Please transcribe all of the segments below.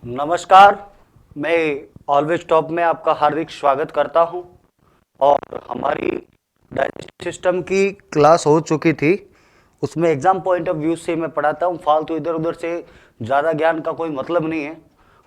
नमस्कार। मैं always top में आपका हार्दिक स्वागत करता हूं। और हमारी डाइजेस्टिव सिस्टम की क्लास हो चुकी थी, उसमें एग्जाम पॉइंट ऑफ व्यू से मैं पढ़ाता हूं, फालतू इधर उधर से ज़्यादा ज्ञान का कोई मतलब नहीं है।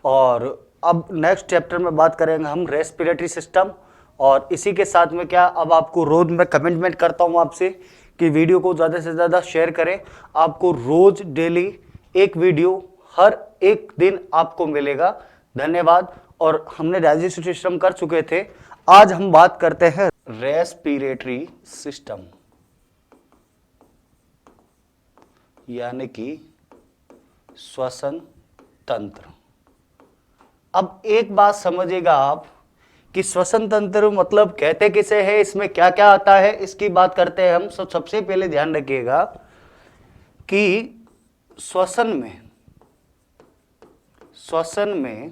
और अब नेक्स्ट चैप्टर में बात करेंगे हम रेस्पिरेटरी सिस्टम। और इसी के साथ में क्या, अब आपको रोज मैं कमिटमेंट करता हूं आपसे कि वीडियो को ज़्यादा से ज़्यादा शेयर करें। आपको रोज डेली एक वीडियो हर एक दिन आपको मिलेगा। धन्यवाद। और हमने डाइजेस्टिव सिस्टम कर चुके थे, आज हम बात करते हैं रेस्पिरेटरी सिस्टम यानी कि श्वसन तंत्र। अब एक बात समझिएगा आप कि श्वसन तंत्र मतलब कहते किसे है, इसमें क्या क्या आता है, इसकी बात करते हैं हम। सबसे पहले ध्यान रखिएगा कि श्वसन में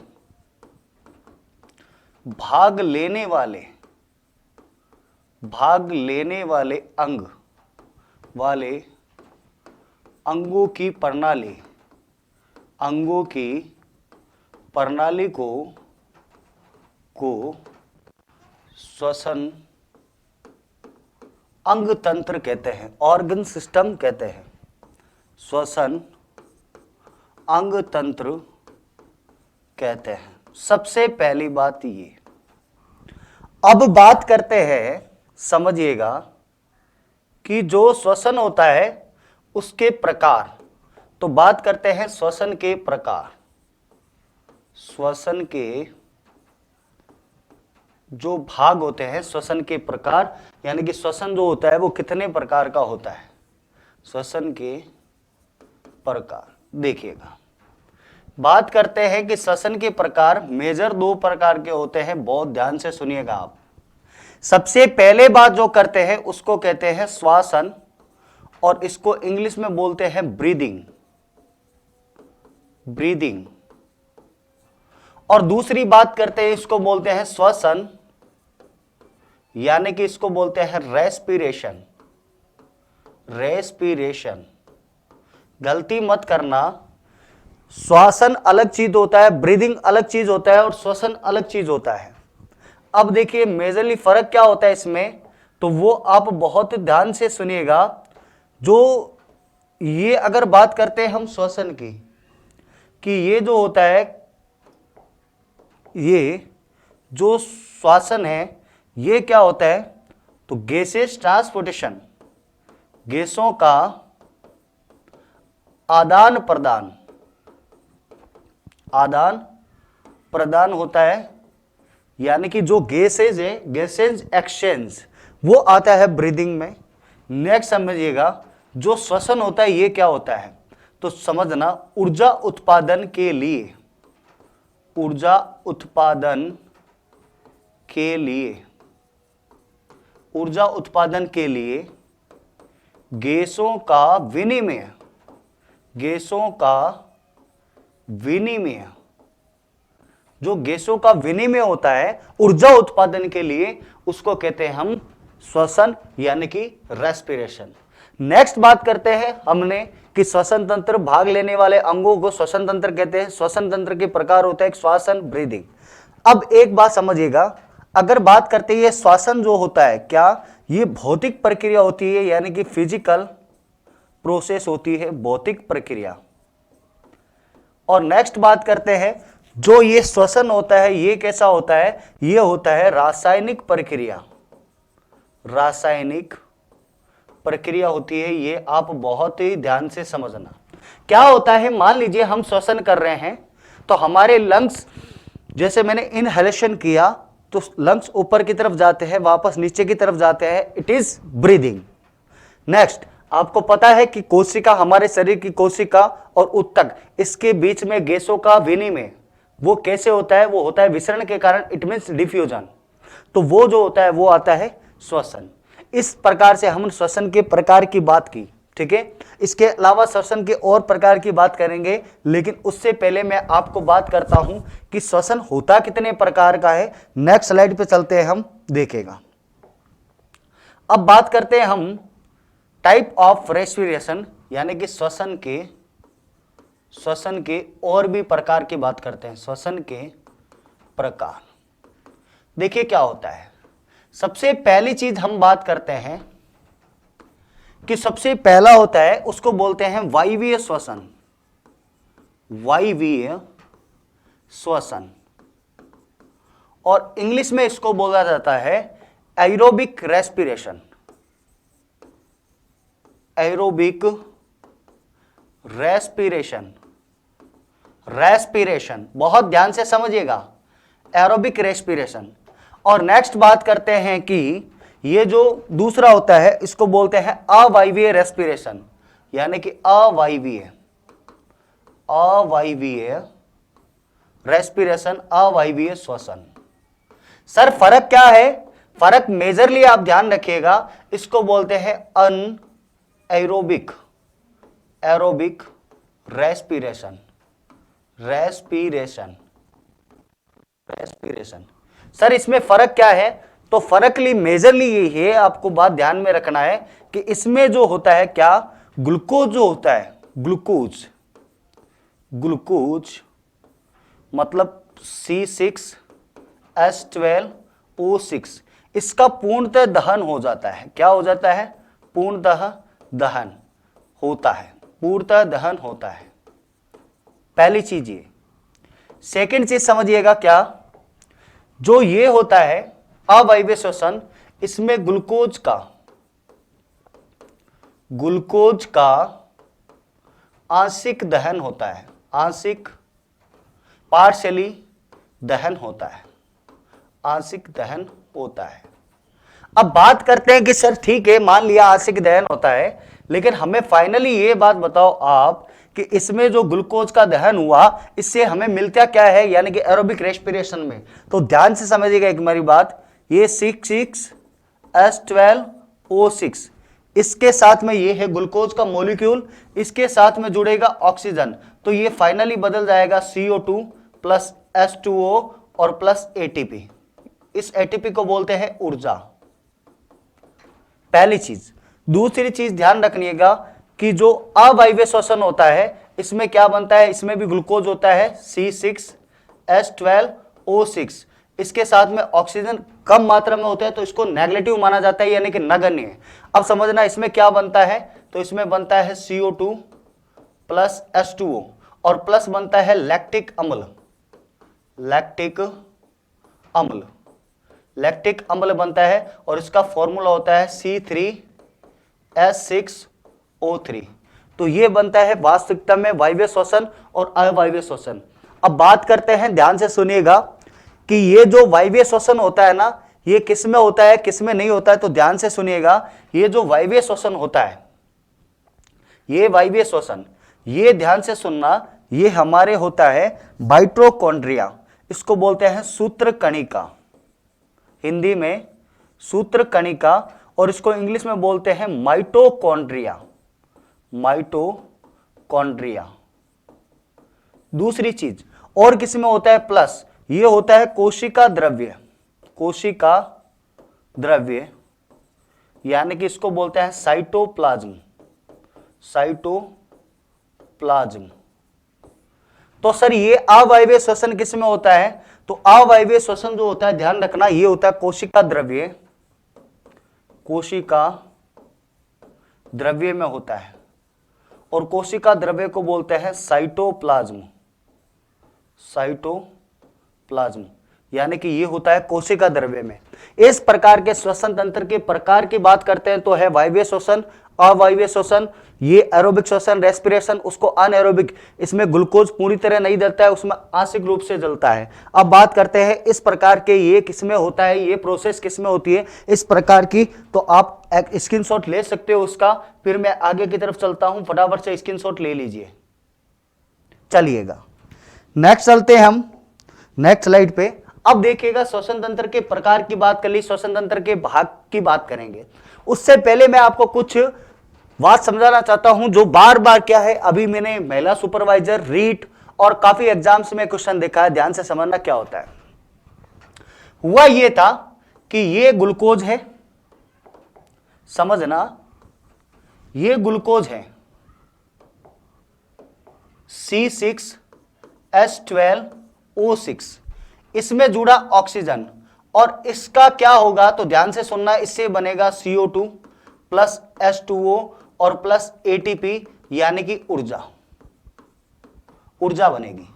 भाग लेने वाले अंगों की प्रणाली को श्वसन अंग तंत्र कहते हैं, ऑर्गन सिस्टम कहते हैं। श्वसन अंग तंत्र कहते हैं। सबसे पहली बात ये। अब बात करते हैं, समझिएगा कि जो श्वसन होता है उसके प्रकार। तो बात करते हैं श्वसन के प्रकार। श्वसन के जो भाग होते हैं, श्वसन के प्रकार यानी कि श्वसन जो होता है वो कितने प्रकार का होता है। श्वसन के प्रकार देखिएगा, बात करते हैं कि श्वसन के प्रकार मेजर दो प्रकार के होते हैं। बहुत ध्यान से सुनिएगा आप। सबसे पहले बात जो करते हैं उसको कहते हैं श्वासन, और इसको इंग्लिश में बोलते हैं ब्रीदिंग। और दूसरी बात करते हैं, इसको बोलते हैं श्वसन, यानी कि इसको बोलते हैं रेस्पिरेशन। गलती मत करना, श्वासन अलग चीज होता है, ब्रीदिंग अलग चीज होता है और श्वसन अलग चीज होता है। अब देखिए मेजरली फर्क क्या होता है इसमें, तो वो आप बहुत ध्यान से सुनिएगा। जो ये अगर बात करते हैं हम श्वसन की, कि ये जो होता है, ये जो श्वासन है ये क्या होता है, तो गैसेस ट्रांसपोर्टेशन, गैसों का आदान प्रदान होता है। यानी कि जो गैसेज है, गैसेज एक्सचेंज, वो आता है ब्रीदिंग में। नेक्स्ट समझिएगा, जो श्वसन होता है ये क्या होता है, तो समझना ऊर्जा उत्पादन के लिए गैसों का विनिमय, जो गैसों का विनिमय होता है ऊर्जा उत्पादन के लिए, उसको कहते हैं हम श्वसन यानी कि रेस्पिरेशन। नेक्स्ट बात करते हैं हमने कि श्वसन तंत्र, भाग लेने वाले अंगों को श्वसन तंत्र कहते हैं। श्वसन तंत्र के प्रकार होते हैं श्वासन, ब्रीदिंग। अब एक बात समझिएगा, अगर बात करते हैं श्वासन जो होता है, क्या ये भौतिक प्रक्रिया होती है, यानी कि फिजिकल प्रोसेस होती है, भौतिक प्रक्रिया। और नेक्स्ट बात करते हैं, जो ये श्वसन होता है ये कैसा होता है, ये होता है रासायनिक प्रक्रिया होती है। ये आप बहुत ही ध्यान से समझना। क्या होता है, मान लीजिए हम श्वसन कर रहे हैं तो हमारे लंग्स, जैसे मैंने इनहेलेशन किया तो लंग्स ऊपर की तरफ जाते हैं, वापस नीचे की तरफ जाते हैं, इट इज ब्रीदिंग। नेक्स्ट, आपको पता है कि कोशिका, हमारे शरीर की कोशिका और ऊतक, इसके बीच में गैसों का विनिमय वो कैसे होता है, वो होता है विसरण के कारण, इट मीन्स डिफ्यूजन। तो वो जो होता है वो आता है श्वसन। इस प्रकार से हम श्वसन के प्रकार की बात की, ठीक है। इसके अलावा श्वसन के और प्रकार की बात करेंगे, लेकिन उससे पहले मैं आपको बात करता हूं कि श्वसन होता कितने प्रकार का है। नेक्स्ट स्लाइड पे चलते हैं, हम देखेगा। अब बात करते हैं हम टाइप ऑफ रेस्पिरेशन, यानी कि श्वसन श्वसन के और भी प्रकार की बात करते हैं। श्वसन के प्रकार देखिए क्या होता है। सबसे पहली चीज हम बात करते हैं कि सबसे पहला होता है, उसको बोलते हैं वायवीय श्वसन। वायवीय श्वसन, और इंग्लिश में इसको बोला जाता है aerobic respiration. Aerobic respiration, respiration बहुत ध्यान से समझिएगा, एरोबिक रेस्पिरेशन। और नेक्स्ट बात करते हैं कि ये जो दूसरा होता है इसको बोलते हैं अवायवीय रेस्पिरेशन, यानी कि अवायवीय रेस्पिरेशन, अवायवीय श्वसन। सर फर्क क्या है? फर्क मेजरली आप ध्यान रखिएगा, इसको बोलते हैं अन एरोबिक रेस्पिरेशन। सर इसमें फर्क क्या है? तो फर्क मेजरली ये है, आपको बात ध्यान में रखना है कि इसमें जो होता है क्या, ग्लूकोज जो होता है, ग्लूकोज मतलब C6H12O6, इसका पूर्णतः दहन हो जाता है। क्या हो जाता है? पूर्णतः दहन होता है। पहली चीज ये। सेकंड चीज समझिएगा क्या, जो ये होता है अवायवीय श्वसन, इसमें ग्लूकोज का आंशिक दहन होता है, पार्शियली दहन होता है, आंशिक दहन होता है। अब बात करते हैं कि सर ठीक है, मान लिया आंशिक दहन होता है, लेकिन हमें फाइनली ये बात बताओ आप कि इसमें जो ग्लूकोज का दहन हुआ, इससे हमें मिलता क्या है, यानी कि एरोबिक रेस्पिरेशन में। तो ध्यान से समझिएगा एक मेरी बात, ये 6H12O6, इसके साथ में ये है ग्लूकोज का मॉलिक्यूल, इसके साथ में जुड़ेगा ऑक्सीजन, तो ये फाइनली बदल जाएगा CO2 प्लस H2O और प्लस ATP। इस ATP को बोलते हैं ऊर्जा। पहली चीज। दूसरी चीज ध्यान रखिएगा कि जो अवायवीय श्वसन होता है, इसमें क्या बनता है, इसमें भी ग्लूकोज होता है C6H12O6, इसके साथ में ऑक्सीजन कम मात्रा में होता है, तो इसको नेगेटिव माना जाता है, यानी कि नगण्य है। अब समझना इसमें क्या बनता है, तो इसमें बनता है CO2 प्लस H2O और प्लस बनता है लैक्टिक अम्ल बनता है, और इसका फॉर्मूला होता है C3H6O3। तो ये बनता है वास्तविकता में वायवीय श्वसन और अवायवीय श्वसन। अब बात करते हैं, ध्यान से सुनिएगा कि ये जो वायवीय श्वसन होता है ना, ये किस में होता है, किस में नहीं होता है। तो ध्यान से सुनिएगा, ये जो वायवीय श्वसन होता है, ये वायवीय श्वसन, ये ध्यान से सुनना, ये हमारे होता है माइटोकॉन्ड्रिया, इसको बोलते हैं सूत्र कणिका, हिंदी में सूत्र कणिका, और इसको इंग्लिश में बोलते हैं माइटोकॉन्ड्रिया। दूसरी चीज, और किसी में होता है प्लस, ये होता है कोशिका द्रव्य, यानी कि इसको बोलते हैं साइटोप्लाज्म। तो सर ये अवायवीय श्वसन किस में होता है, तो अवायवीय श्वसन जो होता है, ध्यान रखना, ये होता है कोशिका द्रव्य में होता है, और कोशिका द्रव्य को बोलते हैं साइटोप्लाज्म, यानी कि ये होता है कोशिका द्रव्य में। इस प्रकार के श्वसन तंत्र के प्रकार की बात करते हैं तो है वायवीय श्वसन, अवायवीय श्वसन, ये एरोबिक श्वसन रेस्पिरेशन, उसको अनएरोबिक, इसमें ग्लूकोज पूरी तरह नहीं जलता है, उसमें आंशिक रूप से जलता है। अब बात करते हैं इस प्रकार के ये किसमें होता है, ये प्रोसेस किसमें होती है इस प्रकार की, तो आप एक स्क्रीनशॉट ले सकते हो उसका, फिर मैं आगे की तरफ चलता हूं, फटाफट से स्क्रीनशॉट ले लीजिए। चलिएगा नेक्स्ट चलते हैं हम नेक्स्ट स्लाइड पे। अब देखिएगा श्वसन तंत्र के प्रकार की बात कर ली, श्वसन तंत्र के भाग की बात करेंगे। उससे पहले मैं आपको कुछ बात समझाना चाहता हूं, जो बार बार क्या है, अभी मैंने महिला सुपरवाइजर, रीट और काफी एग्जाम्स में क्वेश्चन देखा है, ध्यान से समझना क्या होता है। हुआ यह था कि ये ग्लूकोज है, समझना, ये ग्लूकोज है, C6H12O6, इसमें जुड़ा ऑक्सीजन, और इसका क्या होगा तो ध्यान से सुनना, इससे बनेगा CO2 प्लस H2O और प्लस ATP, यानी कि ऊर्जा बनेगी।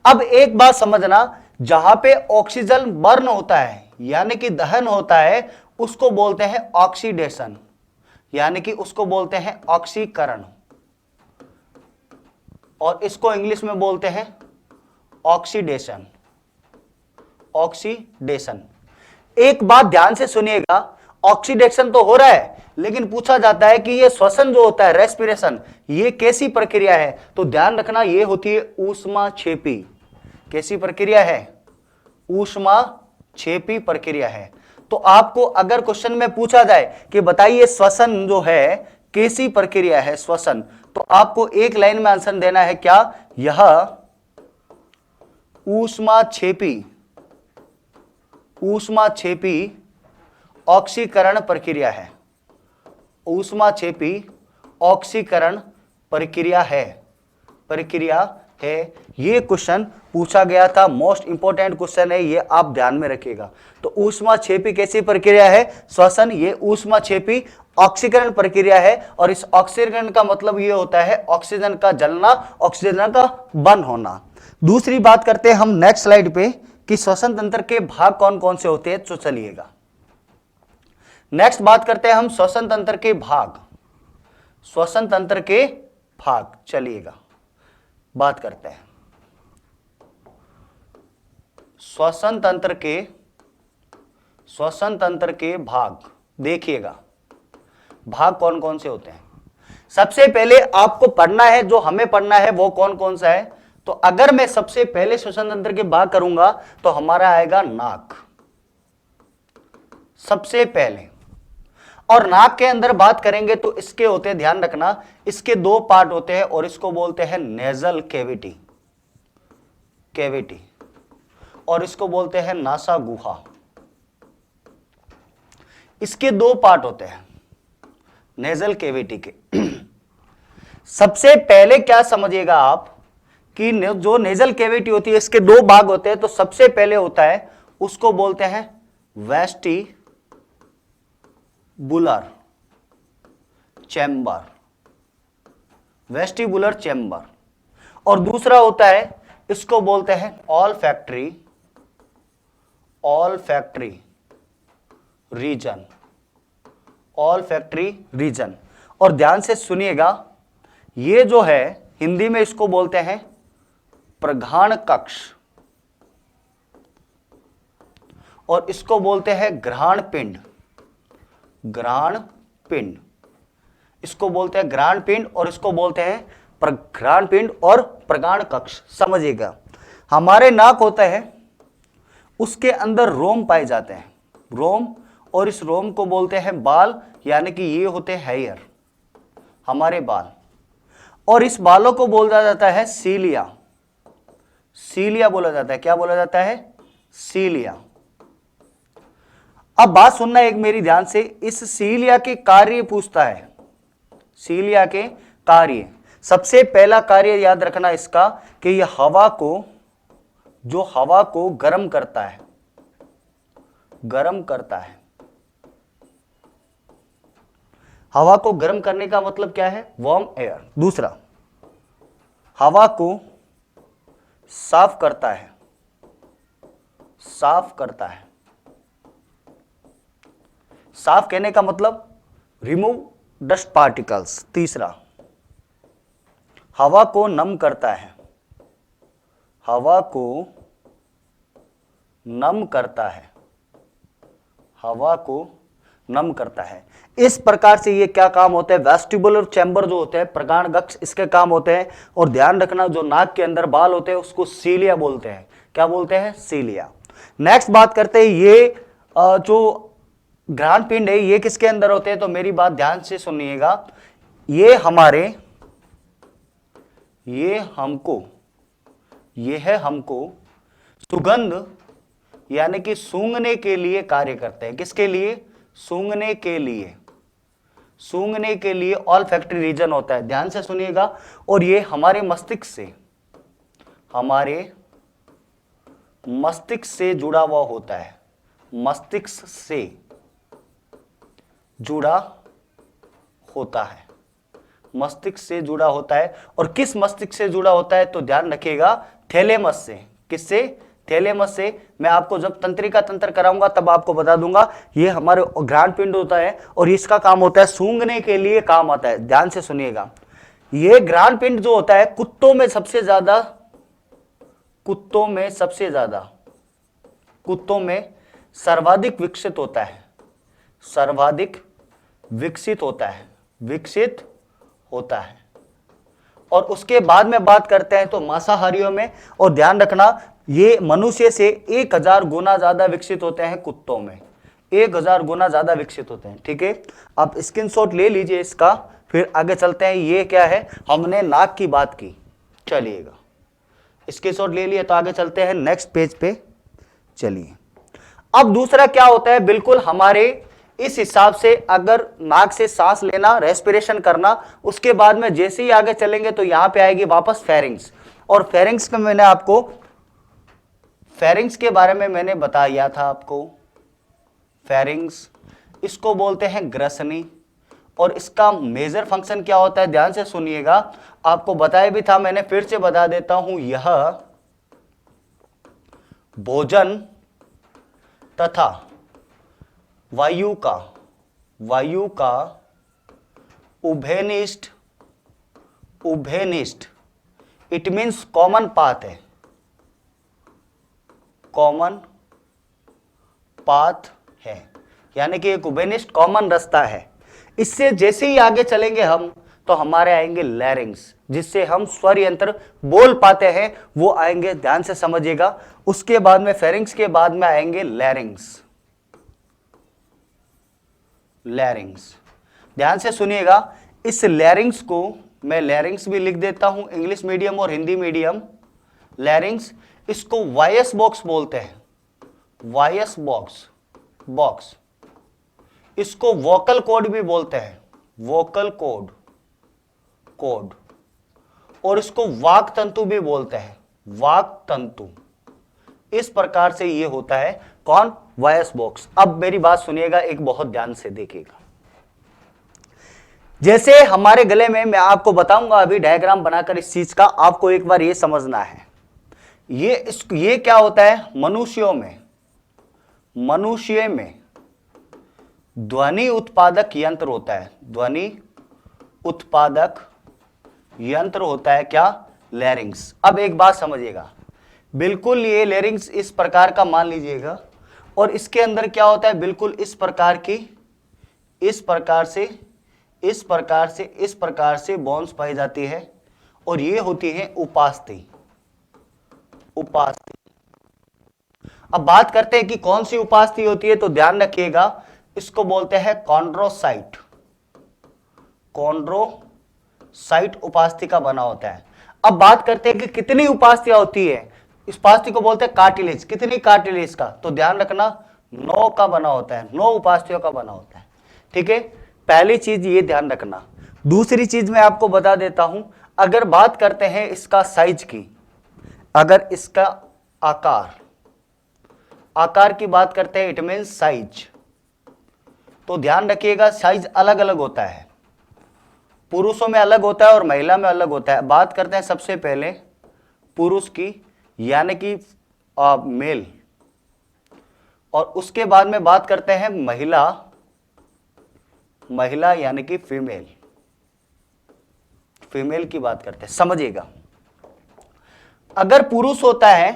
अब एक बात समझना, जहां पे ऑक्सीजन बर्न होता है यानी कि दहन होता है, उसको बोलते हैं ऑक्सीडेशन, यानी कि उसको बोलते हैं ऑक्सीकरण, और इसको इंग्लिश में बोलते हैं ऑक्सीडेशन। ऑक्सीडेशन, एक बात ध्यान से सुनिएगा, ऑक्सीडेशन तो हो रहा है, लेकिन पूछा जाता है कि ये श्वसन जो होता है, रेस्पिरेशन, ये कैसी प्रक्रिया है, तो ध्यान रखना ये होती है ऊष्माक्षेपी। कैसी प्रक्रिया है? ऊष्माक्षेपी प्रक्रिया है। तो आपको अगर क्वेश्चन में पूछा जाए कि बताइए श्वसन जो है कैसी प्रक्रिया है श्वसन, तो आपको एक लाइन में आंसर देना है, क्या? यह ऊष्माक्षेपी ऑक्सीकरण प्रक्रिया है। ऊष्माक्षेपी ऑक्सीकरण प्रक्रिया है। ये क्वेश्चन पूछा गया था, मोस्ट इंपोर्टेंट क्वेश्चन है, ये आप ध्यान में रखिएगा। तो ऊष्माक्षेपी कैसी प्रक्रिया है? श्वसन। ये ऊष्माक्षेपी ऑक्सीकरण प्रक्रिया है, और इस ऑक्सीकरण का मतलब ये होता है ऑक्सीजन का जलना, ऑक्सीजन का बंद होना। दूसरी बात करते हैं हम नेक्स्ट स्लाइड पे कि श्वसन तंत्र के भाग कौन कौन से होते हैं, तो चलिएगा नेक्स्ट बात करते हैं हम श्वसन तंत्र के भाग। श्वसन तंत्र के भाग, चलिएगा बात करते हैं श्वसन तंत्र के भाग। देखिएगा भाग कौन कौन से होते हैं। सबसे पहले आपको पढ़ना है, जो हमें पढ़ना है वो कौन कौन सा है, तो अगर मैं सबसे पहले श्वसन तंत्र के भाग करूंगा तो हमारा आएगा नाक सबसे पहले। और नाक के अंदर बात करेंगे तो इसके होते हैं, ध्यान रखना, इसके दो पार्ट होते हैं, और इसको बोलते हैं नेजल कैविटी, और इसको बोलते हैं नासा गुहा। इसके दो पार्ट होते हैं नेजल कैविटी के। सबसे पहले क्या समझिएगा आप कि जो नेजल कैविटी होती है, इसके दो भाग होते हैं। तो सबसे पहले होता है, उसको बोलते हैं वेस्टिबुलर चैम्बर, और दूसरा होता है, इसको बोलते हैं ऑल्फैक्टरी रीजन। और ध्यान से सुनिएगा, ये जो है हिंदी में इसको बोलते हैं प्रघाण कक्ष, और इसको बोलते हैं घ्राण पिंड। इसको बोलते हैं घ्राण पिंड, और इसको बोलते हैं घ्राण पिंड और प्रगाण कक्ष। समझिएगा, हमारे नाक होता है, उसके अंदर रोम पाए जाते हैं, रोम, और इस रोम को बोलते हैं बाल, यानी कि ये होते हैं हेयर, हमारे बाल, और इस बालों को बोला जाता है सीलिया बोला जाता है। क्या बोला जाता है? सीलिया। अब बात सुनना एक मेरी ध्यान से, इस सीलिया के कार्य पूछता है, सीलिया के कार्य। सबसे पहला कार्य याद रखना इसका कि यह हवा को गर्म करता है। हवा को गर्म करने का मतलब क्या है? Warm air. दूसरा, हवा को साफ करता है। साफ कहने का मतलब रिमूव डस्ट पार्टिकल्स। तीसरा, हवा को नम करता है। हवा को नम करता है। इस प्रकार से ये क्या काम होते हैं? वेस्टिबुलर चैम्बर जो होते हैं, प्रगाण कक्ष, इसके काम होते हैं। और ध्यान रखना, जो नाक के अंदर बाल होते हैं उसको सीलिया बोलते हैं। क्या बोलते हैं? सीलिया। नेक्स्ट बात करते हैं, ये जो घ्राण पिंड है ये किसके अंदर होते हैं, तो मेरी बात ध्यान से सुनिएगा, ये हमको सुगंध यानी कि सूंघने के लिए कार्य करते हैं। किसके लिए? सूंघने के लिए ऑल्फैक्टरी रीजन होता है। ध्यान से सुनिएगा, और ये हमारे मस्तिष्क से हमारे मस्तिष्क से जुड़ा हुआ होता है, मस्तिष्क से जुड़ा होता है, मस्तिष्क से जुड़ा होता है। और किस मस्तिष्क से जुड़ा होता है, तो ध्यान रखिएगा थैलेमस से। किससे? थैलेमस से। मैं आपको जब तंत्रिका तंत्र कराऊंगा तब आपको बता दूंगा। ये हमारे घ्राण पिंड होता है और इसका काम होता है सूंघने के लिए काम आता है। ध्यान से सुनिएगा, ये घ्राण पिंड जो होता है कुत्तों में सबसे ज्यादा, कुत्तों में सबसे ज्यादा, कुत्तों में सर्वाधिक विकसित होता है, सर्वाधिक विकसित होता है, विकसित होता है। और उसके बाद में बात करते हैं तो मांसाहारियों में, और ध्यान रखना ये मनुष्य से 1000 गुना ज्यादा विकसित होते हैं, कुत्तों में 1000 गुना ज्यादा विकसित होते हैं। ठीक है, आप स्क्रीनशॉट ले लीजिए इसका, फिर आगे चलते हैं। ये क्या है, हमने नाक की बात की, चलिएगा स्क्रीनशॉट ले लिए, तो आगे चलते हैं नेक्स्ट पेज पे। चलिए, अब दूसरा क्या होता है, बिल्कुल हमारे इस हिसाब से अगर नाक से सांस लेना, रेस्पिरेशन करना, उसके बाद में जैसे ही आगे चलेंगे तो यहां पे आएगी वापस फेरिंग्स। और फेरिंग्स का मैंने आपको, फेरिंग्स के बारे में मैंने बताया था आपको, फेरिंग्स इसको बोलते हैं ग्रसनी। और इसका मेजर फंक्शन क्या होता है, ध्यान से सुनिएगा, आपको बताया भी था मैंने, फिर से बता देता हूं। यह भोजन तथा वायु का उभयनिष्ठ, उभयनिष्ठ इट मीन्स कॉमन पाथ है, कॉमन पाथ है, यानी कि एक उभयनिष्ठ कॉमन रास्ता है। इससे जैसे ही आगे चलेंगे हम तो हमारे आएंगे लैरिंग्स, जिससे हम स्वर यंत्र बोल पाते हैं, वो आएंगे, ध्यान से समझिएगा। उसके बाद में फेरिंग्स के बाद में आएंगे लैरिंग्स, लैरिंग्स। ध्यान से सुनिएगा, इस लैरिंग्स को मैं लैरिंग्स भी लिख देता हूं, इंग्लिश मीडियम और हिंदी मीडियम। लैरिंग्स, इसको वॉइस बॉक्स बोलते हैं, वॉइस बॉक्स, बॉक्स। इसको वोकल कोड भी बोलते हैं, वोकल कोड, कोड। और इसको वाक तंतु भी बोलते हैं, वाक तंतु। इस प्रकार से ये होता है कौन, वॉइस बॉक्स। अब मेरी बात सुनिएगा, एक बहुत ध्यान से देखिएगा। जैसे हमारे गले में, मैं आपको बताऊंगा अभी डायग्राम बनाकर इस चीज का, आपको एक बार ये समझना है। ये क्या होता है, मनुष्यों में, मनुष्य में ध्वनि उत्पादक यंत्र होता है, ध्वनि उत्पादक यंत्र होता है क्या, लैरिंग्स। अब एक बात समझिएगा, बिल्कुल ये लैरिंग्स इस प्रकार का मान लीजिएगा, और इसके अंदर क्या होता है, बिल्कुल इस प्रकार की, इस प्रकार से, इस प्रकार से, इस प्रकार से बोन्स पाई जाती है, और ये होती है उपास्थि, उपास्थि। अब बात करते हैं कि कौन सी उपास्थि होती है, तो ध्यान रखिएगा, इसको बोलते हैं कॉन्ड्रोसाइट, कॉन्ड्रोसाइट उपास्थि का बना होता है। अब बात करते हैं कि कितनी उपास्थियां होती है, इस उपास्थि को बोलते हैं कार्टिलेज। कितनी कार्टिलेज का, तो ध्यान रखना 9 का बना होता है, 9 उपास्थियों का बना होता है। ठीक है, पहली चीज ये ध्यान रखना। दूसरी चीज मैं आपको बता देता हूं, अगर बात करते हैं इसका साइज की, अगर इसका आकार, आकार की बात करते हैं, इट मीन्स साइज, तो ध्यान रखिएगा साइज अलग अलग होता है, पुरुषों में अलग होता है और महिला में अलग होता है। बात करते हैं सबसे पहले पुरुष की, यानी कि मेल, और उसके बाद में बात करते हैं महिला, महिला यानी कि फीमेल, फीमेल की बात करते हैं। समझिएगा, अगर पुरुष होता है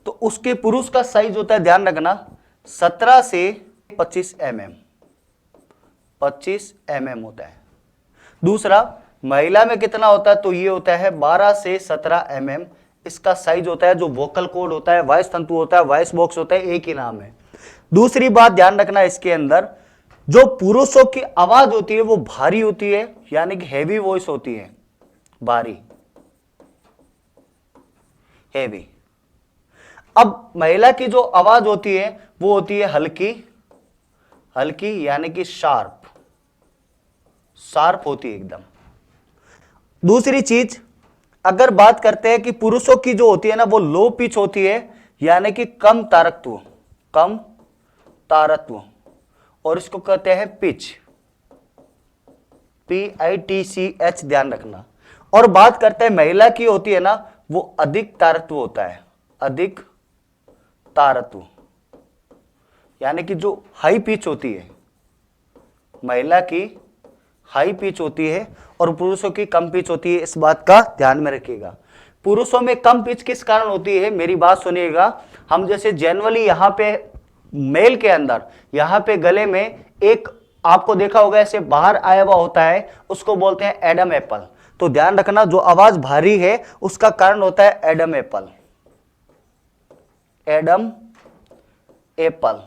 तो उसके पुरुष का साइज होता है, ध्यान रखना, 17 से 25 mm, 25 mm होता है। दूसरा, महिला में कितना होता है, तो ये होता है 12 से 17 mm। इसका साइज होता है, जो वोकल कॉर्ड होता है, वॉइस तंतु होता है, वॉइस बॉक्स होता है, एक ही नाम है। दूसरी बात ध्यान रखना, इसके अंदर जो पुरुषों की आवाज होती है वो भारी होती है, यानी कि हैवी वॉइस होती है, भारी, हैवी। अब महिला की जो आवाज होती है वो होती है हल्की, हल्की यानी कि शार्प, शार्प होती है एकदम। दूसरी चीज, अगर बात करते हैं कि पुरुषों की जो होती है ना वो लो पिच होती है, यानी कि कम तारकत्व, कम तारत्व, और इसको कहते हैं पिच, PITCH, ध्यान रखना। और बात करते हैं महिला की होती है ना वो अधिक तारत्व होता है, अधिक तारत्व, यानी कि जो हाई पिच होती है, महिला की हाई पिच होती है और पुरुषों की कम पिच होती है, इस बात का ध्यान में रखिएगा। पुरुषों में कम पिच किस कारण होती है, मेरी बात सुनिएगा। हम जैसे जनरली यहां पे मेल के अंदर यहां पे गले में एक आपको देखा होगा ऐसे बाहर आया हुआ होता है, उसको बोलते हैं एडम एप्पल। तो ध्यान रखना जो आवाज भारी है उसका कारण होता है एडम एप्पल, एडम एप्पल,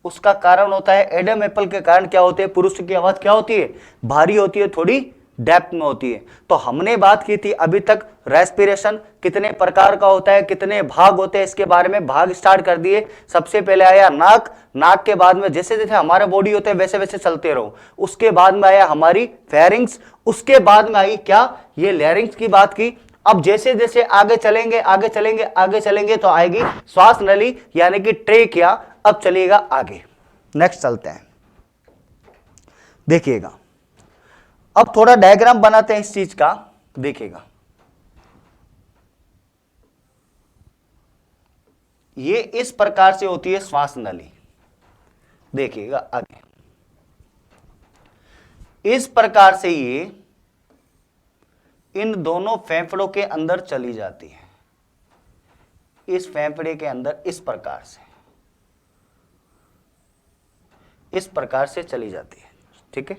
उसका कारण होता है एडम एप्पल के कारण क्या होते हैं, पुरुष की आवाज क्या होती है, भारी होती है, थोड़ी डेप्थ में होती है। तो हमने बात की थी अभी तक रेस्पिरेशन कितने प्रकार का होता है, कितने भाग होते हैं, इसके बारे में भाग स्टार्ट कर दिए। सबसे पहले आया नाक, नाक के बाद में जैसे जैसे हमारा बॉडी होता है वैसे वैसे चलते रहो। उसके बाद में आया हमारी फेरिंग्स, उसके बाद में आई क्या, ये लैरिंग्स की बात की। अब जैसे जैसे आगे चलेंगे आगे चलेंगे आगे चलेंगे तो आएगी श्वास नली यानी कि ट्रेकिया। अब चलिएगा आगे, नेक्स्ट चलते हैं, देखिएगा। अब थोड़ा डायग्राम बनाते हैं इस चीज का, देखिएगा। ये इस प्रकार से होती है श्वास नली, देखिएगा आगे। इस प्रकार से ये इन दोनों फेफड़ों के अंदर चली जाती है, इस फेफड़े के अंदर इस प्रकार से, इस प्रकार से चली जाती है, ठीक है।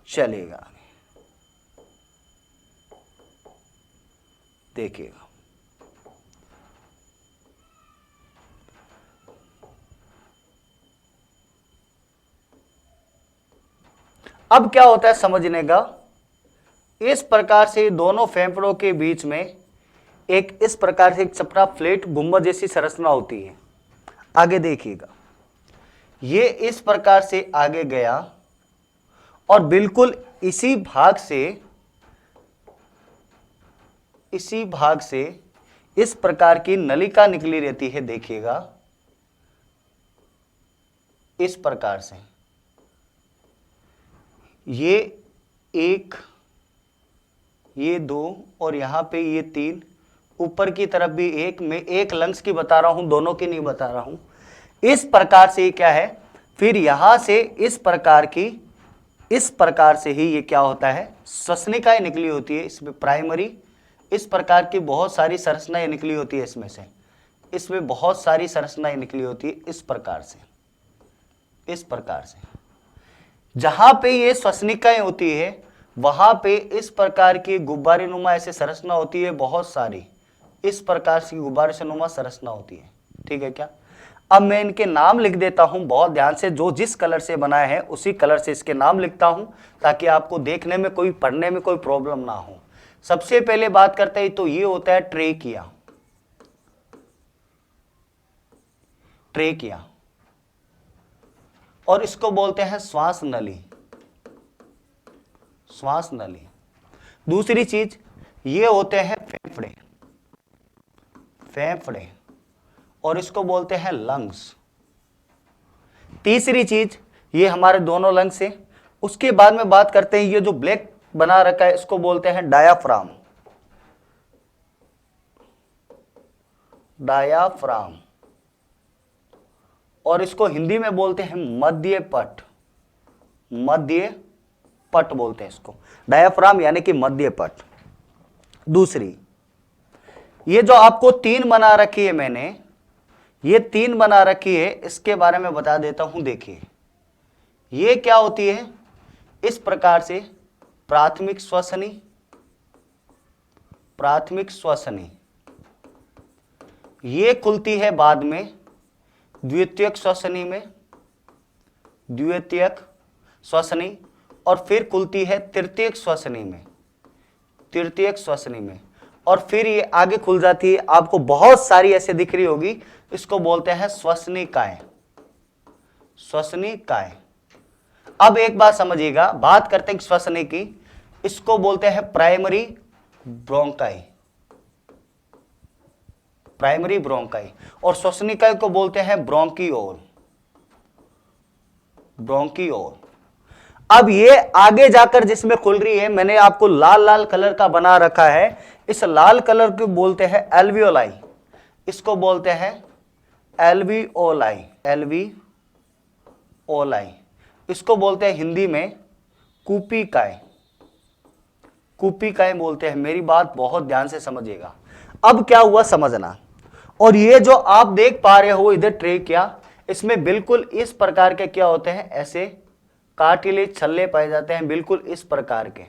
चलिएगा आगे, देखिएगा। अब क्या होता है समझने का, इस प्रकार से दोनों फेफड़ों के बीच में एक इस प्रकार से एक चपटा फ्लैट गुंबद जैसी संरचना होती है। आगे देखिएगा, ये इस प्रकार से आगे गया और बिल्कुल इसी भाग से इस प्रकार की नलिका निकली रहती है, देखिएगा इस प्रकार से। ये एक, ये दो और यहां पे ये तीन, ऊपर की तरफ भी एक, मैं एक लंग्स की बता रहा हूं, दोनों की नहीं बता रहा हूं। इस प्रकार से क्या है, फिर यहां से इस प्रकार की, इस प्रकार से ही ये क्या होता है, श्वसनिकाएं निकली होती है इसमें, प्राइमरी इस प्रकार की बहुत सारी संरचनाएं निकली होती है इसमें से, इसमें बहुत सारी संरचनाएं निकली होती है इस प्रकार से, इस प्रकार से। जहां पे ये श्वसनिकाएं होती है वहां पे इस प्रकार की गुब्बारे नुमा ऐसे संरचना होती है बहुत सारी, इस प्रकार से गुब्बारे से नुमा संरचना होती है, ठीक है क्या। अब मैं इनके नाम लिख देता हूं बहुत ध्यान से, जो जिस कलर से बनाए हैं उसी कलर से इसके नाम लिखता हूं ताकि आपको देखने में कोई, पढ़ने में कोई प्रॉब्लम ना हो। सबसे पहले बात करते हैं तो ये होता है ट्रेकिया, ट्रेकिया, और इसको बोलते हैं श्वास नली, श्वास नली। दूसरी चीज ये होते हैं फेफड़े, फेफड़े, और इसको बोलते हैं लंग्स। तीसरी चीज ये हमारे दोनों लंग्स हैं। उसके बाद में बात करते हैं ये जो ब्लैक बना रखा है इसको बोलते हैं डायाफ्राम, डायाफ्राम, और इसको हिंदी में बोलते हैं मध्य पट, मध्य पट बोलते हैं इसको, डायाफ्राम यानी कि मध्य पट। दूसरी ये जो आपको तीन बना रखी है मैंने, ये तीन बना रखी है, इसके बारे में बता देता हूं। देखिए ये क्या होती है, इस प्रकार से प्राथमिक श्वसनी, प्राथमिक श्वसनी, ये खुलती है बाद में द्वितीयक श्वसनी में, द्वितीयक श्वसनी, और फिर खुलती है तृतीयक श्वसनी में, तृतीयक श्वसनी में, और फिर ये आगे खुल जाती है। आपको बहुत सारी ऐसे दिख रही होगी, इसको बोलते हैं श्वसनिकाएं, श्वसनिकाएं। अब एक बात समझिएगा, बात करते हैं श्वसनी की, इसको बोलते हैं प्राइमरी ब्रोंकाई, प्राइमरी ब्रोंकाई, और श्वसनिकाई को बोलते हैं ब्रोंकियोल, ब्रोंकियोल। अब ये आगे जाकर जिसमें खुल रही है, मैंने आपको लाल लाल कलर का बना रखा है, इस लाल कलर को बोलते हैं एल्वियोलाई, इसको बोलते हैं एल्वियोलाई, एल्वियोलाई, इसको बोलते हैं हिंदी में कूपिकाय, कूपिकाय बोलते हैं। मेरी बात बहुत ध्यान से समझिएगा। अब क्या हुआ समझना, और ये जो आप देख पा रहे हो इधर ट्रेकिया, इसमें बिल्कुल इस प्रकार के क्या होते हैं, ऐसे कार्टिलेज छल्ले पाए जाते हैं, बिल्कुल इस प्रकार के,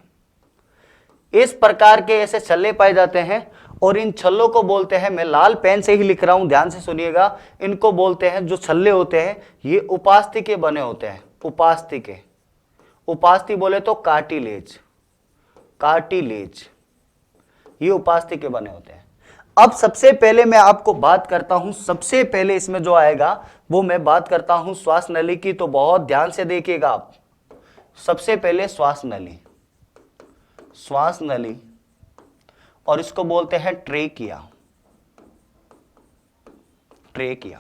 इस प्रकार के ऐसे छल्ले पाए जाते हैं। और इन छल्लों को बोलते हैं, मैं लाल पेन से ही लिख रहा हूं, ध्यान से सुनिएगा, इनको बोलते हैं, जो छल्ले होते हैं ये उपास्थि के बने होते हैं, उपास्थि के, उपास्थि बोले तो कार्टिलेज, कार्टिलेज, ये उपास्थि के बने होते हैं। अब सबसे पहले मैं आपको बात करता हूं, सबसे पहले इसमें जो आएगा वो मैं बात करता हूं श्वास नली की, तो बहुत ध्यान से देखिएगा आप। सबसे पहले श्वास नली, श्वास नली, और इसको बोलते हैं ट्रेकिया, ट्रेकिया।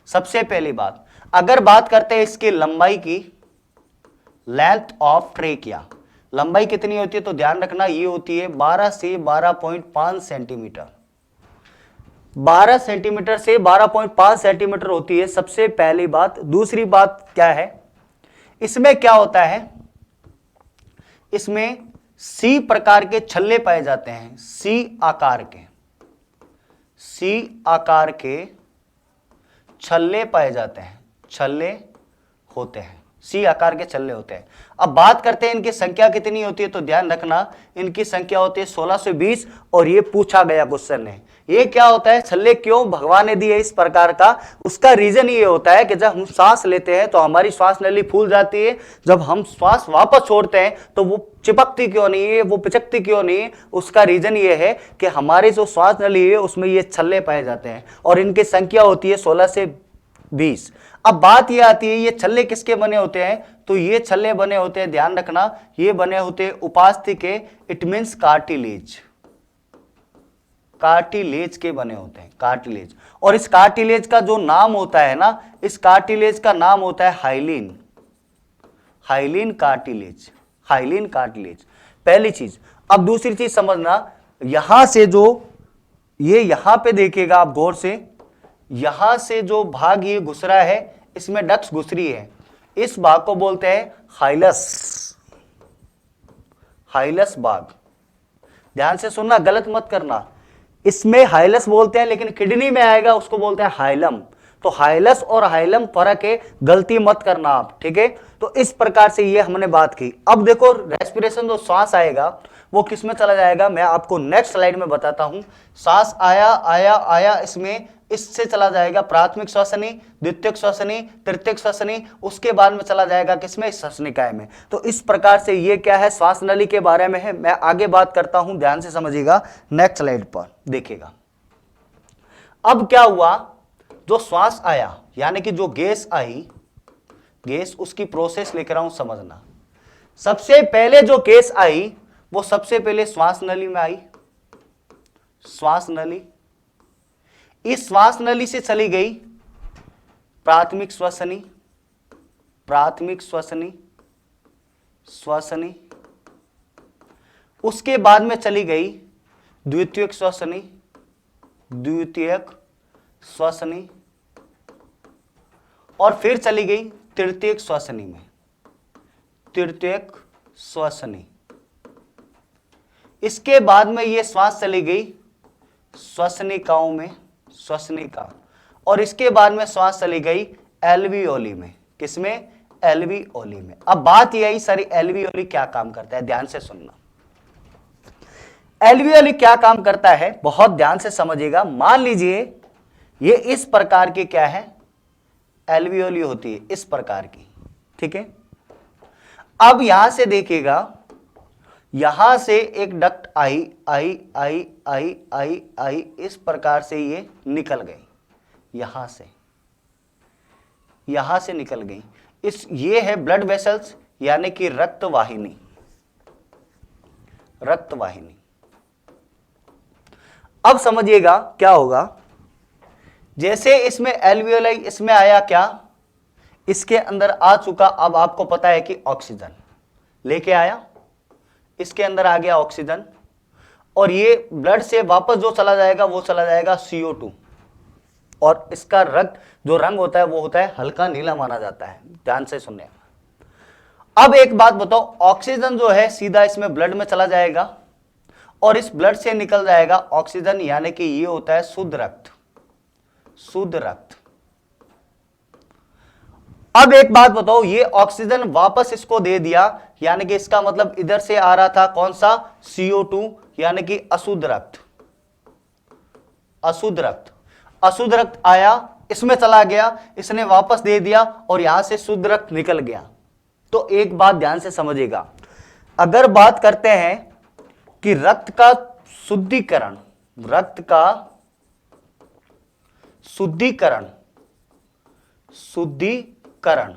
सबसे पहली बात, अगर बात करते हैं इसकी लंबाई की, लेंथ ऑफ ट्रेकिया, लंबाई कितनी होती है, तो ध्यान रखना ये होती है 12 से 12.5 सेंटीमीटर, 12 सेंटीमीटर से 12.5 सेंटीमीटर होती है, सबसे पहली बात। दूसरी बात क्या है, इसमें क्या होता है, इसमें सी प्रकार के छल्ले पाए जाते हैं, सी आकार के, सी आकार के छल्ले पाए जाते हैं, छल्ले होते हैं, सी आकार के छल्ले होते हैं। अब बात करते हैं इनकी संख्या कितनी होती है, तो ध्यान रखना इनकी संख्या होती है 16 से 20, और ये पूछा गया क्वेश्चन है। ये क्या होता है, छल्ले क्यों भगवान ने दिए इस प्रकार का, उसका रीजन ये होता है कि जब हम सांस लेते हैं तो हमारी श्वास नली फूल जाती है, जब हम श्वास वापस छोड़ते हैं तो वो चिपकती क्यों नहीं है, वो पिचकती क्यों नहीं है, उसका रीजन ये है कि हमारी जो श्वास नली है उसमें ये छल्ले पाए जाते हैं, और इनकी संख्या होती है 16 से 20। अब बात ये आती है, ये छल्ले किसके बने होते हैं, तो ये छल्ले बने होते हैं, ध्यान रखना, ये बने होते हैं उपास्थि के, इट मींस कार्टिलेज, कार्टिलेज के बने होते हैं, कार्टिलेज। और इस कार्टिलेज का जो नाम होता है ना, इस कार्टिलेज का नाम होता है hyaline, hyaline cartilage, hyaline cartilage, पहली चीज। अब दूसरी चीज समझना, यहां से जो ये यहां पे देखिएगा आप गौर से, यहां से जो भाग ये घुस रहा है, इसमें डक्स घुस रही है, इस भाग को बोलते हैं हाइलस, हाइलस भाग। ध्यान से सुनना, गलत मत करना, इसमें हाइलस बोलते हैं लेकिन किडनी में आएगा उसको बोलते हैं हाइलम। तो हाइलस और हाइलम फर्क है, गलती मत करना आप, ठीक है। तो इस प्रकार से ये हमने बात की। अब देखो रेस्पिरेशन, जो श्वास आएगा वो किस में चला जाएगा, मैं आपको नेक्स्ट स्लाइड में बताता हूं। सांस आया आया आया, इसमें इससे चला जाएगा प्राथमिक श्वसनी, द्वितीयक श्वसनी, तृतीयक श्वसनी, उसके बाद में चला जाएगा किसमें, श्वसनिकाय में। तो इस प्रकार से ये क्या है, श्वास नली के बारे में है। मैं आगे बात करता हूं, ध्यान से समझिएगा, नेक्स्ट स्लाइड पर देखिएगा। अब क्या हुआ, जो श्वास आया यानी कि जो गैस आई, गैस, उसकी प्रोसेस लिख रहा हूं, समझना। सबसे पहले जो गैस आई वो सबसे पहले श्वास नली में आई, श्वास नली, इस श्वास नली से चली गई प्राथमिक श्वसनी, प्राथमिक श्वसनी, श्वसनी, उसके बाद में चली गई द्वितीयक श्वसनी, द्वितीयक श्वसनी, और फिर चली गई तृतीयक श्वसनी में, तृतीयक श्वसनी। इसके बाद में ये श्वास चली गई श्वसनिकाओं में, श्वसनिका, और इसके बाद में श्वास चली गई एल्वियोली में, किसमें, एल्वियोली में। अब बात यह आई सारी, एल्वियोली क्या काम करता है, ध्यान से सुनना। एल्वियोली क्या काम करता है, बहुत ध्यान से समझिएगा। मान लीजिए ये इस प्रकार की क्या है, एल्वियोली होती है इस प्रकार की, ठीक है। अब यहां से देखिएगा, यहां से एक डक्ट आई आई आई आई आई आई, इस प्रकार से ये निकल गई, यहां से निकल गई। इस ये है ब्लड वेसल्स यानी कि रक्त वाहिनी, रक्त वाहिनी। अब समझिएगा क्या होगा, जैसे इसमें एल्वियोलाई इसमें आया, क्या इसके अंदर आ चुका, अब आपको पता है कि ऑक्सीजन लेके आया, इसके अंदर आ गया ऑक्सीजन, और ये ब्लड से वापस जो चला जाएगा वो चला जाएगा CO2, और इसका रक्त जो रंग होता है वो होता है हल्का नीला माना जाता है। ध्यान से सुनने। अब एक बात बताओ, ऑक्सीजन जो है सीधा इसमें ब्लड में चला जाएगा और इस ब्लड से निकल जाएगा ऑक्सीजन, यानी कि ये होता है शुद्ध रक्त, शुद्ध रक्त। अब एक बात बताओ, ये ऑक्सीजन वापस इसको दे दिया, यानी कि इसका मतलब इधर से आ रहा था कौन सा, CO2, यानी कि अशुद्ध रक्त, अशुद्ध रक्त, अशुद्ध रक्त आया, इसमें चला गया, इसने वापस दे दिया और यहां से शुद्ध रक्त निकल गया। तो एक बात ध्यान से समझिएगा, अगर बात करते हैं कि रक्त का शुद्धिकरण, रक्त का शुद्धिकरण, शुद्धिकरण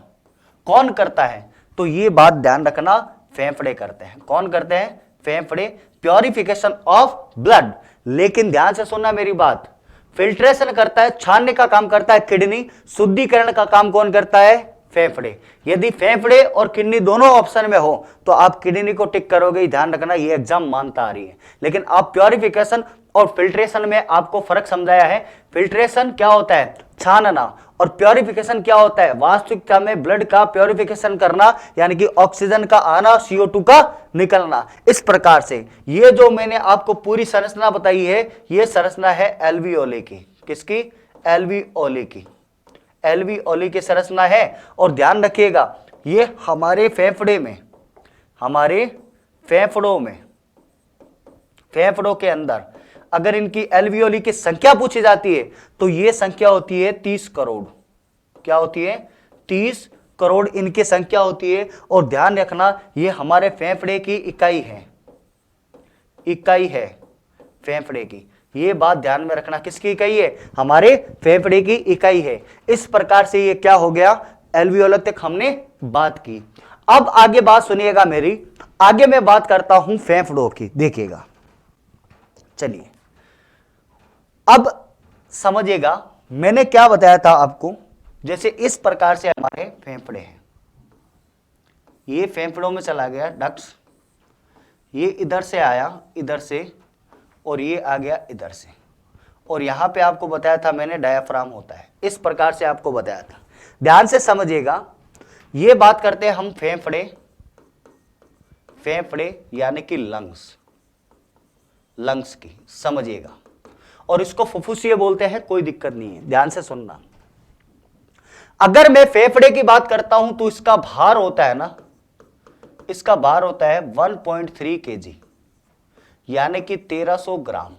कौन करता है, तो ये बात ध्यान रखना, फेफड़े करते हैं। कौन करते हैं, फेफड़े, प्योरिफिकेशन ऑफ ब्लड। लेकिन ध्यान से सुनना मेरी बात, फिल्ट्रेशन करता है, छानने का काम करता है किडनी, शुद्धिकरण का काम कौन करता है, फेफड़े। यदि फेफड़े और किडनी दोनों ऑप्शन में हो तो आप किडनी को टिक करोगे, ध्यान रखना, ये एग्जाम मानता आ रही है। लेकिन आप प्योरिफिकेशन और फिल्ट्रेशन में आपको फर्क समझाया है। फिल्ट्रेशन क्या होता है, छानना, और प्योरिफिकेशन क्या होता है, वास्तविकता में ब्लड का प्योरिफिकेशन करना, यानी कि ऑक्सीजन का आना, CO2 का निकलना। इस प्रकार से ये जो मैंने आपको पूरी संरचना बताई है, ये संरचना है एल्वियोली की। किसकी, एल्वियोली की, एल्वियोली की संरचना है। और ध्यान रखिएगा, ये हमारे फेफड़े में, हमारे फेफड़ों में, फेफड़ों के अंदर अगर इनकी एल्वियोली की संख्या पूछी जाती है तो ये संख्या होती है 30 करोड़। क्या होती है, 30 करोड़ इनकी संख्या होती है। और ध्यान रखना, ये हमारे फेफड़े की इकाई है, इकाई है फेफड़े की। ये बात ध्यान में रखना, किसकी इकाई है, हमारे फेफड़े की इकाई है। इस प्रकार से ये क्या हो गया, एल्वियोलर तक हमने बात की। अब आगे बात सुनिएगा मेरी, आगे मैं बात करता हूं फेफड़ों की, देखिएगा। चलिए अब समझिएगा, मैंने क्या बताया था आपको, जैसे इस प्रकार से हमारे फेफड़े हैं, ये फेफड़ों में चला गया डक्ट्स, ये इधर से आया, इधर से, और ये आ गया इधर से, और यहां पे आपको बताया था मैंने डायाफ्राम होता है। इस प्रकार से आपको बताया था, ध्यान से समझिएगा। ये बात करते हैं हम फेफड़े, फेफड़े यानी कि लंग्स, लंग्स की, समझिएगा। और इसको फुफ्फुसिए बोलते हैं, कोई दिक्कत नहीं है, ध्यान से सुनना। अगर मैं फेफड़े की बात करता हूं तो इसका भार होता है ना, इसका भार होता है 1.3 kg, यानी कि 1300 ग्राम।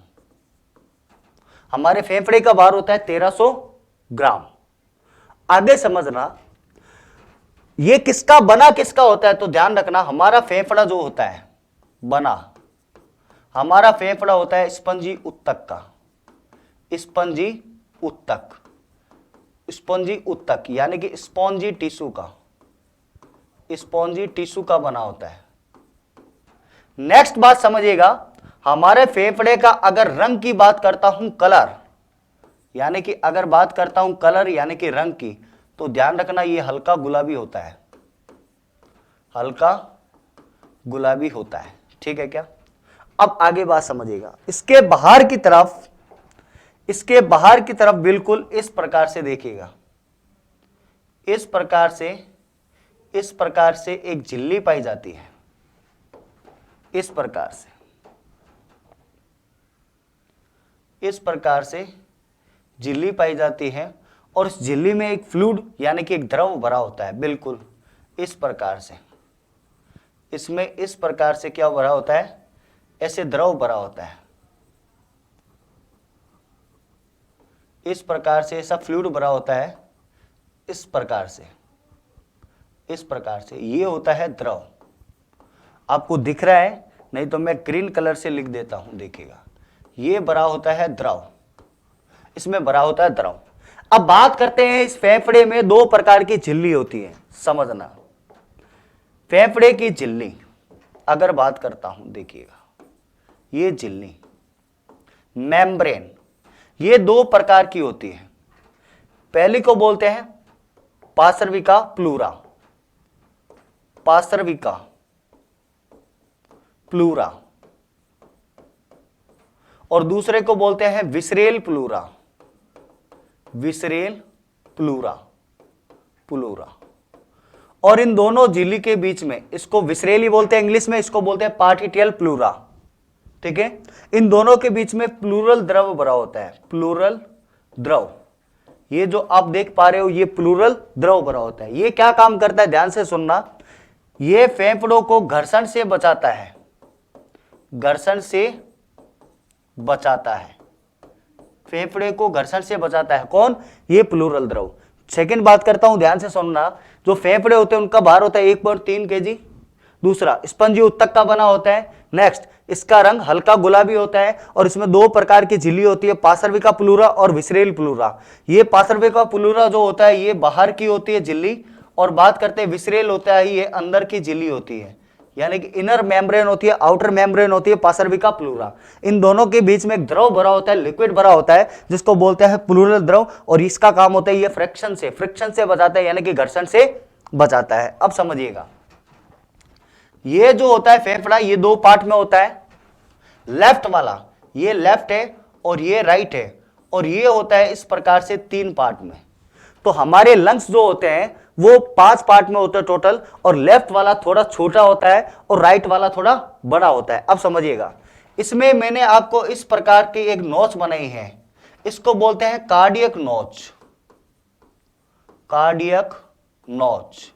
हमारे फेफड़े का भार होता है 1300 ग्राम। आगे समझना, ये किसका बना, किसका होता है, तो ध्यान रखना, हमारा फेफड़ा जो होता है बना, हमारा फेफड़ा होता है स्पंजी उत्तक का, स्पंजी उत्तक, स्पंजी उत्तक यानी कि स्पॉन्जी टिश्यू का, स्पॉन्जी टिश्यू का बना होता है। नेक्स्ट बात समझिएगा, हमारे फेफड़े का अगर रंग की बात करता हूं, कलर, यानी कि अगर बात करता हूं कलर यानी कि रंग की, तो ध्यान रखना ये हल्का गुलाबी होता है, हल्का गुलाबी होता है, ठीक है क्या। अब आगे बात समझिएगा, इसके बाहर की तरफ, इसके बाहर की तरफ बिल्कुल इस प्रकार से देखिएगा, इस प्रकार से, इस प्रकार से एक झिल्ली पाई जाती है, इस प्रकार से, इस प्रकार से झिल्ली पाई जाती है। और इस झिल्ली में एक फ्लूइड यानी कि एक द्रव भरा होता है, बिल्कुल इस प्रकार से, इसमें इस प्रकार से क्या भरा होता है, ऐसे द्रव भरा होता है, इस प्रकार से ऐसा फ्लूइड भरा होता है, इस प्रकार से, इस प्रकार से, ये होता है द्रव। आपको दिख रहा है, नहीं तो मैं ग्रीन कलर से लिख देता हूं, देखिएगा, ये भरा होता है द्रव, इसमें भरा होता है द्रव। अब बात करते हैं, इस फेफड़े में दो प्रकार की झिल्ली होती है, समझना। फेफड़े की झिल्ली अगर बात करता हूं, देखिएगा, ये झिल्ली, मेम्ब्रेन। ये दो प्रकार की होती है। पहली को बोलते हैं पार्श्विका प्लूरा, पार्श्विका प्लूरा, और दूसरे को बोलते हैं visceral pleura, visceral pleura, pleura. और इन दोनों झिल्ली के बीच में, इसको विसरेली बोलते हैं इंग्लिश में, इसको बोलते हैं पार्टिटियल प्लूरा, ठीक है। इन दोनों के बीच में प्लूरल द्रव भरा होता है, प्लूरल द्रव। ये जो आप देख पा रहे हो ये प्लूरल द्रव भरा होता है। ये क्या काम करता है, ध्यान से सुनना। ये फेफड़ों को घर्षण से बचाता है, घर्षण से बचाता है, फेफड़े को घर्षण से बचाता है। कौन? ये प्लूरल द्रव। सेकंड बात करता हूं, ध्यान से सुनना। जो फेफड़े होते हैं उनका भार होता है 1.3 kg। दूसरा, स्पंजी उत्तक का बना होता है। नेक्स्ट, इसका रंग हल्का गुलाबी होता है और इसमें दो प्रकार की झिल्ली होती है, पार्श्विका प्लूरा और विसरेल प्लूरा। ये पार्श्विका प्लूरा जो होता है ये बाहर की होती है झिल्ली, और बात करते हैं विसरेल होता है ये अंदर की झिल्ली होती है, यानी कि इनर मेम्ब्रेन होती है, आउटर मेम्ब्रेन होती है पार्श्विका प्लूरा। इन दोनों के बीच में एक द्रव भरा होता है, लिक्विड भरा होता है, जिसको बोलते हैं प्लूरल द्रव। और इसका काम होता है ये फ्रिक्शन से बचाता है, यानी कि घर्षण से बचाता है। अब समझिएगा, ये जो होता है फेफड़ा, ये दो पार्ट में होता है। लेफ्ट वाला, ये लेफ्ट है और ये राइट है, और ये होता है इस प्रकार से 3 पार्ट में। तो हमारे लंग्स जो होते हैं वो 5 पार्ट में होते हैं टोटल, और लेफ्ट वाला थोड़ा छोटा होता है और राइट वाला थोड़ा बड़ा होता है। अब समझिएगा, इसमें मैंने आपको इस प्रकार की एक नोच बनाई है, इसको बोलते हैं कार्डियक नोच, कार्डियक नोच,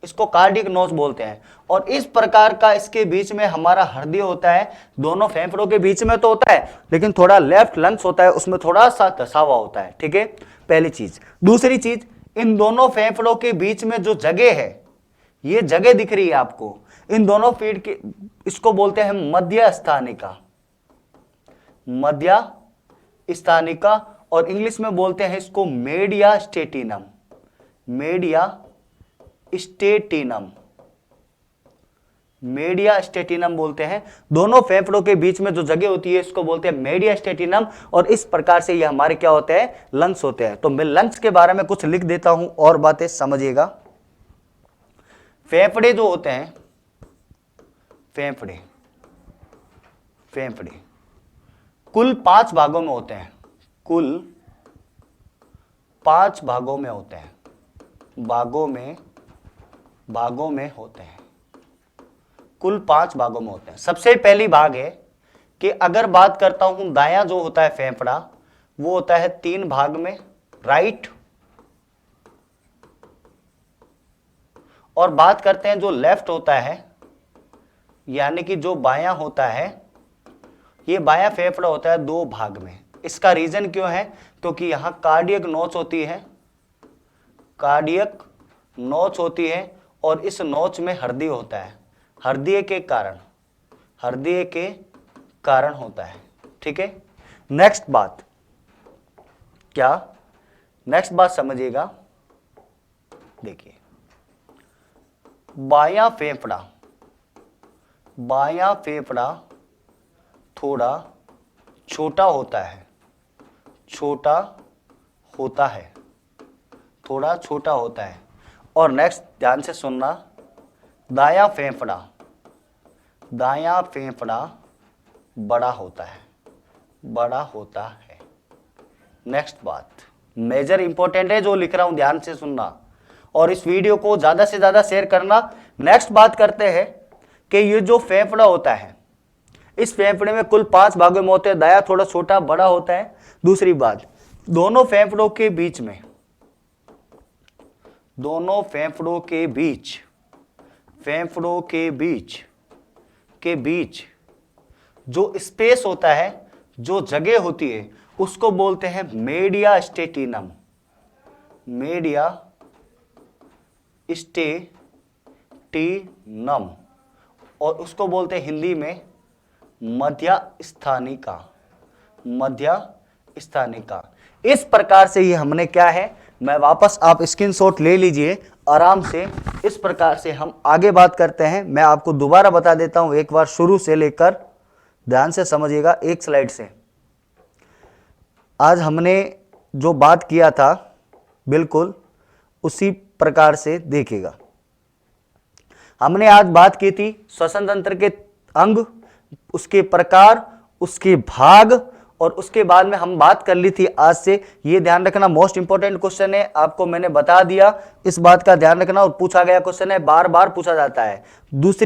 इसको कार्डियक नोच बोलते हैं। और इस प्रकार का इसके बीच में हमारा हृदय होता है, दोनों फेफड़ों के बीच में तो होता है, लेकिन थोड़ा लेफ्ट लंग्स होता है, उसमें थोड़ा सा धसा हुआ होता है, ठीक है, पहली चीज। दूसरी चीज, इन दोनों फेफड़ों के बीच में जो जगह है, ये जगह दिख रही है आपको, इन दोनों फीट के, इसको बोलते हैं मध्य स्थानिका, मध्य स्थानिका, और इंग्लिश में बोलते हैं इसको मेडिया स्टेटिनम, मेडिया स्टेटिनम, मेडिया स्टेटिनम बोलते हैं। दोनों फेफड़ों के बीच में जो जगह होती है इसको बोलते हैं मेडिया स्टेटिनम, और इस प्रकार से ये हमारे क्या होते हैं, लंग्स होते हैं। तो मैं लंग्स के बारे में कुछ लिख देता हूं और बातें समझिएगा। फेफड़े जो होते हैं, फेफड़े, फेफड़े कुल 5 भागों में होते हैं, कुल 5 भागों में होते हैं, भागों में होते हैं, कुल 5 भागों में होते हैं। सबसे पहली भाग है कि अगर बात करता हूं दायां जो होता है फेफड़ा, वो होता है 3 भाग में, राइट। और बात करते हैं जो लेफ्ट होता है, यानी कि जो बायां होता है, ये बायां फेफड़ा होता है 2 भाग में। इसका रीजन क्यों है, क्योंकि यहां कार्डियक नोच होती है, कार्डियक नोच होती है, और इस नोच में हृदय होता है, हृदय के कारण होता है, ठीक है। नेक्स्ट बात क्या, नेक्स्ट बात समझिएगा। देखिए, बायां फेफड़ा थोड़ा छोटा होता है, थोड़ा छोटा होता है। और नेक्स्ट ध्यान से सुनना, दायां फेफड़ा बड़ा होता है, नेक्स्ट बात मेजर इंपॉर्टेंट है जो लिख रहा हूं, ध्यान से सुनना, और इस वीडियो को ज्यादा से ज्यादा शेयर करना। नेक्स्ट बात करते हैं कि ये जो फेफड़ा होता है, इस फेफड़े में कुल 5 भागों में होते हैं, दायां थोड़ा छोटा बड़ा होता है। दूसरी बात, दोनों फेफड़ों के बीच में, दोनों फेफड़ों के बीच जो स्पेस होता है, जो जगह होती है, उसको बोलते हैं मेडिया स्टेटिनम, मेडिया स्टेटिनम, और उसको बोलते हैं हिंदी में मध्य स्थानिका। इस प्रकार से ये हमने क्या है, मैं वापस, आप स्क्रीनशॉट ले लीजिए आराम से। इस प्रकार से हम आगे बात करते हैं। मैं आपको दोबारा बता देता हूं एक बार शुरू से लेकर ध्यान से समझिएगा एक स्लाइड से। आज हमने जो बात किया था बिल्कुल उसी प्रकार से देखिएगा। हमने आज बात की थी श्वसन तंत्र के अंग, उसके प्रकार, उसके भाग, और उसके बाद में हम बात कर ली थी आज से। ये ध्यान रखना मोस्ट इंपॉर्टेंट क्वेश्चन है, आपको मैंने बता दिया, इस बात का ध्यान रखना, और पूछा गया क्वेश्चन है, बार बार पूछा जाता है।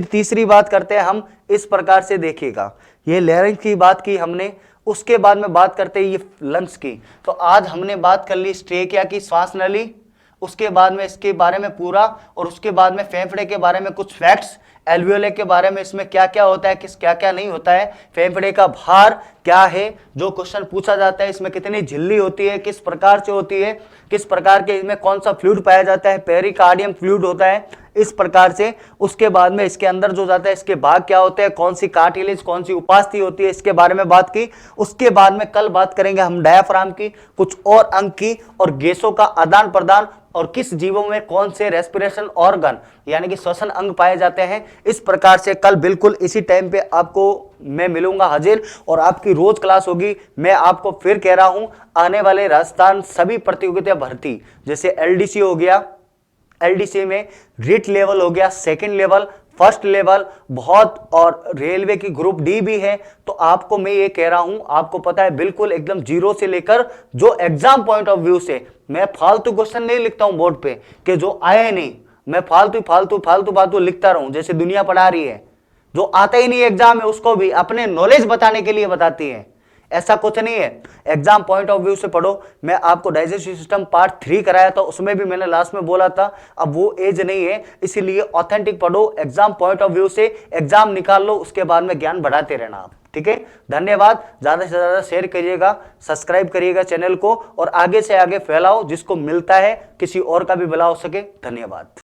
तीसरी बात करते हैं हम इस प्रकार से, देखिएगा ये लैरिंक्स की बात की हमने, उसके बाद में बात करते हैं ये लंग्स की। तो आज हमने बात कर ली स्ट्रेकिया की, श्वास नली, उसके बाद में इसके बारे में पूरा, और उसके बाद में फेफड़े के बारे में कुछ फैक्ट्स, एल्वियोले के बारे में इसमें क्या क्या होता है, किस क्या क्या नहीं होता है, फेफड़े का भार क्या है, जो क्वेश्चन पूछा जाता है, इसमें कितनी झिल्ली होती है, किस प्रकार से होती है, किस प्रकार के इसमें कौन सा फ्लूइड पाया जाता है, पेरिकार्डियम फ्लूइड होता है, इस प्रकार से। उसके बाद में इसके अंदर जो जाता है इसके भाग क्या होते हैं, कौन सी कार्टिलेज, कौन सी उपास्थि होती है, इसके बारे में बात की। उसके बाद में कल बात करेंगे हम डायाफ्राम की, कुछ और अंग की, और गैसों का आदान प्रदान, और किस जीवों में कौन से रेस्पिरेशन ऑर्गन यानी कि श्वसन अंग पाए जाते हैं। इस प्रकार से कल बिल्कुल इसी टाइम पे आपको मैं मिलूंगा हाजिर, और आपकी रोज क्लास होगी। मैं आपको फिर कह रहा हूं, आने वाले राजस्थान सभी प्रतियोगिता भर्ती, जैसे एलडीसी हो गया, एलडीसी में रिट लेवल हो गया, सेकंड लेवल, फर्स्ट लेवल बहुत, और रेलवे की ग्रुप डी भी है। तो आपको मैं ये कह रहा हूं, आपको पता है बिल्कुल एकदम जीरो से लेकर, जो एग्जाम पॉइंट ऑफ व्यू से मैं फालतू क्वेश्चन नहीं लिखता हूं बोर्ड पे कि जो आए नहीं, मैं फालतू लिखता रहूं जैसे दुनिया पढ़ा रही है, जो आता ही नहीं एग्जाम में उसको भी अपने नॉलेज बताने के लिए बताती है। ऐसा कुछ नहीं है, एग्जाम पॉइंट ऑफ व्यू से पढ़ो। मैं आपको डाइजेस्टिव सिस्टम पार्ट 3 कराया था, उसमें भी मैंने लास्ट में बोला था, अब वो एज नहीं है, इसीलिए ऑथेंटिक पढ़ो, एग्जाम पॉइंट ऑफ व्यू से एग्जाम निकाल लो, उसके बाद में ज्ञान बढ़ाते रहना आप। ठीक है, धन्यवाद। ज्यादा से ज्यादा शेयर करिएगा, सब्सक्राइब करिएगा चैनल को, और आगे से आगे फैलाओ, जिसको मिलता है किसी और का भी भला हो सके। धन्यवाद।